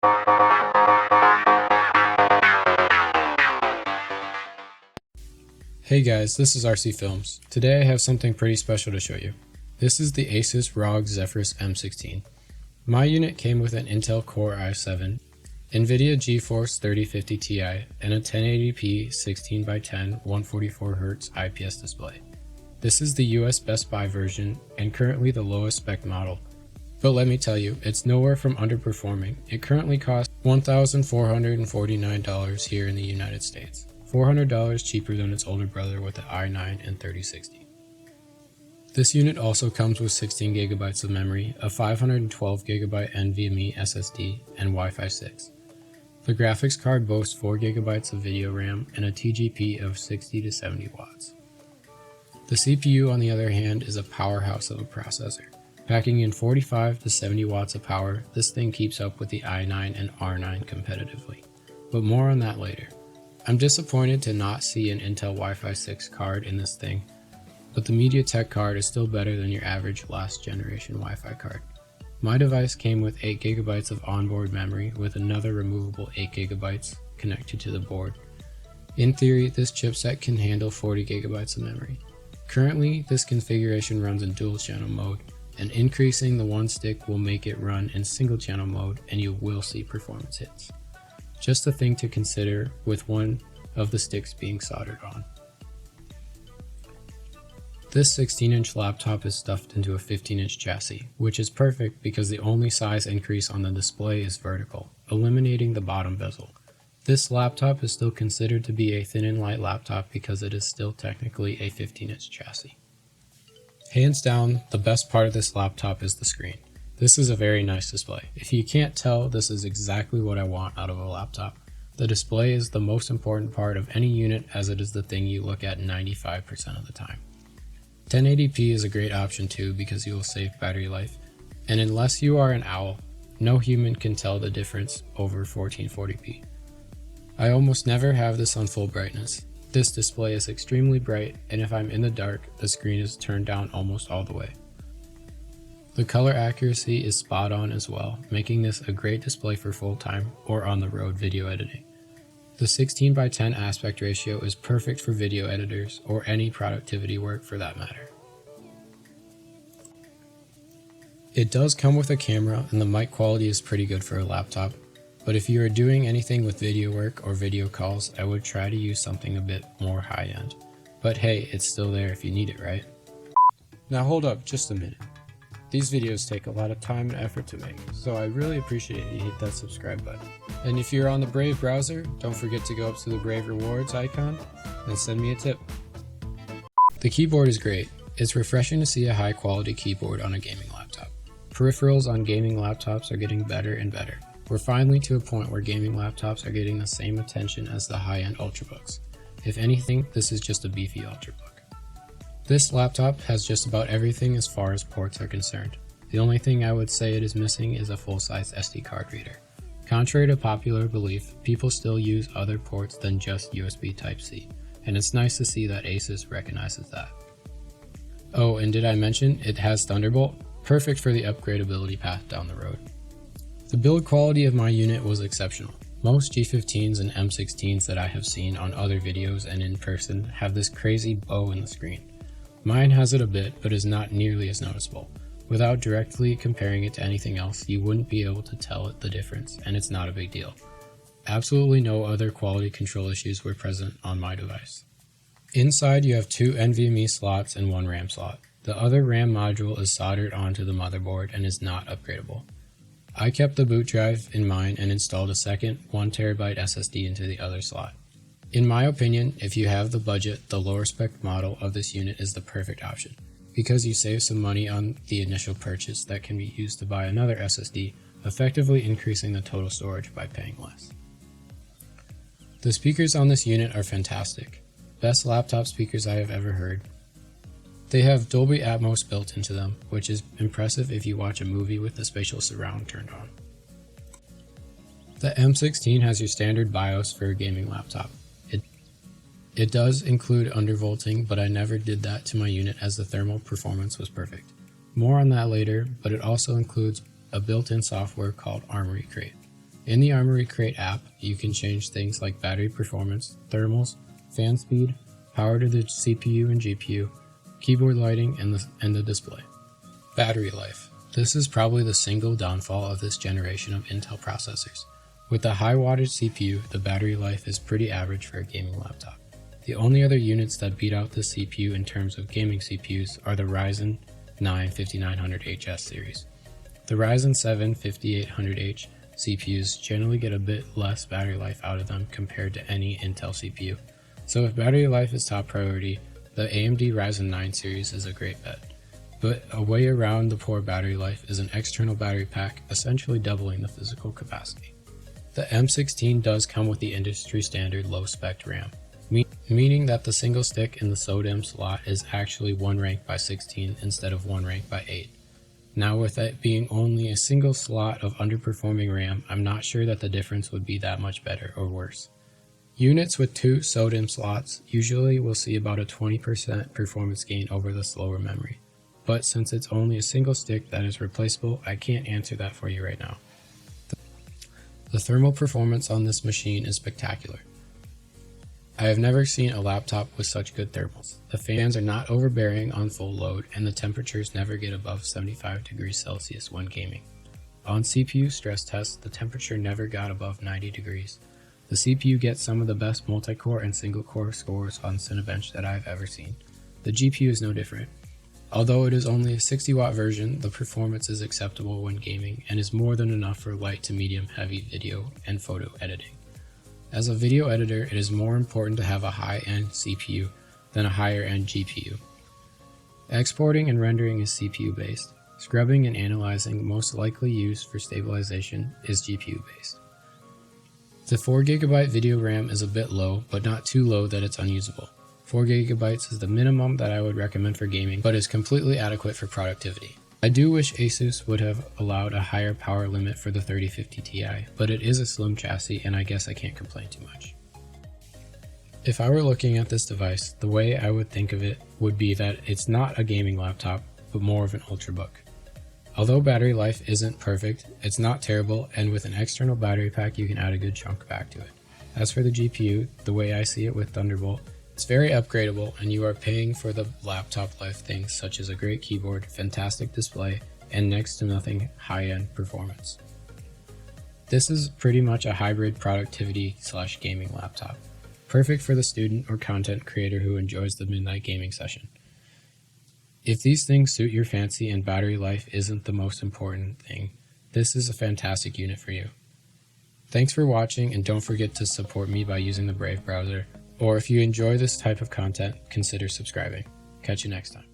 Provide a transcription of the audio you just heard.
Hey guys, this is RC Films. Today I have something pretty special to show you. This is the Asus ROG Zephyrus M16. My unit came with an Intel Core i7, NVIDIA GeForce 3050 Ti, and a 1080p 16x10 144Hz IPS display. This is the US Best Buy version and currently the lowest spec model. But let me tell you, it's nowhere from underperforming. It currently costs $1,449 here in the United States. $400 cheaper than its older brother with the i9 and 3060. This unit also comes with 16GB of memory, a 512GB NVMe SSD, and Wi-Fi 6. The graphics card boasts 4GB of video RAM and a TGP of 60 to 70 watts. The CPU, on the other hand, is a powerhouse of a processor. Packing in 45 to 70 watts of power, this thing keeps up with the i9 and R9 competitively. But more on that later. I'm disappointed to not see an Intel Wi-Fi 6 card in this thing, but the MediaTek card is still better than your average last generation Wi-Fi card. My device came with 8GB of onboard memory with another removable 8GB connected to the board. In theory, this chipset can handle 40GB of memory. Currently, this configuration runs in dual channel mode, and increasing the one stick will make it run in single channel mode and you will see performance hits. Just a thing to consider with one of the sticks being soldered on. This 16-inch laptop is stuffed into a 15-inch chassis, which is perfect because the only size increase on the display is vertical, eliminating the bottom bezel. This laptop is still considered to be a thin and light laptop because it is still technically a 15-inch chassis. Hands down, the best part of this laptop is the screen. This is a very nice display. If you can't tell, this is exactly what I want out of a laptop. The display is the most important part of any unit as it is the thing you look at 95% of the time. 1080p is a great option too because you will save battery life, and unless you are an owl, no human can tell the difference over 1440p. I almost never have this on full brightness. This display is extremely bright, and if I'm in the dark, the screen is turned down almost all the way. The color accuracy is spot on as well, making this a great display for full-time or on-the-road video editing. The 16:10 aspect ratio is perfect for video editors or any productivity work for that matter. It does come with a camera and the mic quality is pretty good for a laptop, but if you are doing anything with video work or video calls, I would try to use something a bit more high-end. But hey, it's still there if you need it, right? Now hold up just a minute. These videos take a lot of time and effort to make, so I really appreciate it if you hit that subscribe button. And if you're on the Brave browser, don't forget to go up to the Brave Rewards icon and send me a tip. The keyboard is great. It's refreshing to see a high quality keyboard on a gaming laptop. Peripherals on gaming laptops are getting better and better. We're finally to a point where gaming laptops are getting the same attention as the high-end Ultrabooks. If anything, this is just a beefy Ultrabook. This laptop has just about everything as far as ports are concerned. The only thing I would say it is missing is a full-size SD card reader. Contrary to popular belief, people still use other ports than just USB Type-C, and it's nice to see that Asus recognizes that. Oh, and did I mention it has Thunderbolt? Perfect for the upgradability path down the road. The build quality of my unit was exceptional. Most G15s and M16s that I have seen on other videos and in person have this crazy bow in the screen. Mine has it a bit, but is not nearly as noticeable. Without directly comparing it to anything else, you wouldn't be able to tell the difference, and it's not a big deal. Absolutely no other quality control issues were present on my device. Inside you have 2 NVMe slots and 1 RAM slot. The other RAM module is soldered onto the motherboard and is not upgradable. I kept the boot drive in mind and installed a second 1TB SSD into the other slot. In my opinion, if you have the budget, the lower spec model of this unit is the perfect option, because you save some money on the initial purchase that can be used to buy another SSD, effectively increasing the total storage by paying less. The speakers on this unit are fantastic. Best laptop speakers I have ever heard. They have Dolby Atmos built into them, which is impressive if you watch a movie with the spatial surround turned on. The M16 has your standard BIOS for a gaming laptop. It does include undervolting, but I never did that to my unit as the thermal performance was perfect. More on that later, but it also includes a built-in software called Armory Crate. In the Armory Crate app, you can change things like battery performance, thermals, fan speed, power to the CPU and GPU, keyboard lighting, and the display. Battery life. This is probably the single downfall of this generation of Intel processors. With the high wattage CPU, the battery life is pretty average for a gaming laptop. The only other units that beat out the CPU in terms of gaming CPUs are the Ryzen 9 5900HS series. The Ryzen 7 5800H CPUs generally get a bit less battery life out of them compared to any Intel CPU. So if battery life is top priority, the AMD Ryzen 9 series is a great bet. But a way around the poor battery life is an external battery pack, essentially doubling the physical capacity. The M16 does come with the industry standard low-spec RAM, meaning that the single stick in the SODIMM slot is actually 1 rank by 16 instead of 1 rank by 8. Now with it being only a single slot of underperforming RAM, I'm not sure that the difference would be that much better or worse. Units with 2 SODIMM slots usually will see about a 20% performance gain over the slower memory. But since it's only a single stick that is replaceable, I can't answer that for you right now. The thermal performance on this machine is spectacular. I have never seen a laptop with such good thermals. The fans are not overbearing on full load, and the temperatures never get above 75 degrees Celsius when gaming. On CPU stress tests, the temperature never got above 90 degrees. The CPU gets some of the best multi-core and single-core scores on Cinebench that I've ever seen. The GPU is no different. Although it is only a 60-watt version, the performance is acceptable when gaming and is more than enough for light to medium heavy video and photo editing. As a video editor, it is more important to have a high-end CPU than a higher-end GPU. Exporting and rendering is CPU-based. Scrubbing and analyzing, most likely used for stabilization, is GPU-based. The 4GB video RAM is a bit low, but not too low that it's unusable. 4GB is the minimum that I would recommend for gaming, but is completely adequate for productivity. I do wish Asus would have allowed a higher power limit for the 3050 Ti, but it is a slim chassis and I guess I can't complain too much. If I were looking at this device, the way I would think of it would be that it's not a gaming laptop, but more of an ultrabook. Although battery life isn't perfect, it's not terrible, and with an external battery pack you can add a good chunk back to it. As for the GPU, the way I see it with Thunderbolt, it's very upgradable and you are paying for the laptop life things such as a great keyboard, fantastic display, and next to nothing high-end performance. This is pretty much a hybrid productivity/gaming laptop, perfect for the student or content creator who enjoys the midnight gaming session. If these things suit your fancy and battery life isn't the most important thing, this is a fantastic unit for you. Thanks for watching, and don't forget to support me by using the Brave browser. Or if you enjoy this type of content, consider subscribing. Catch you next time.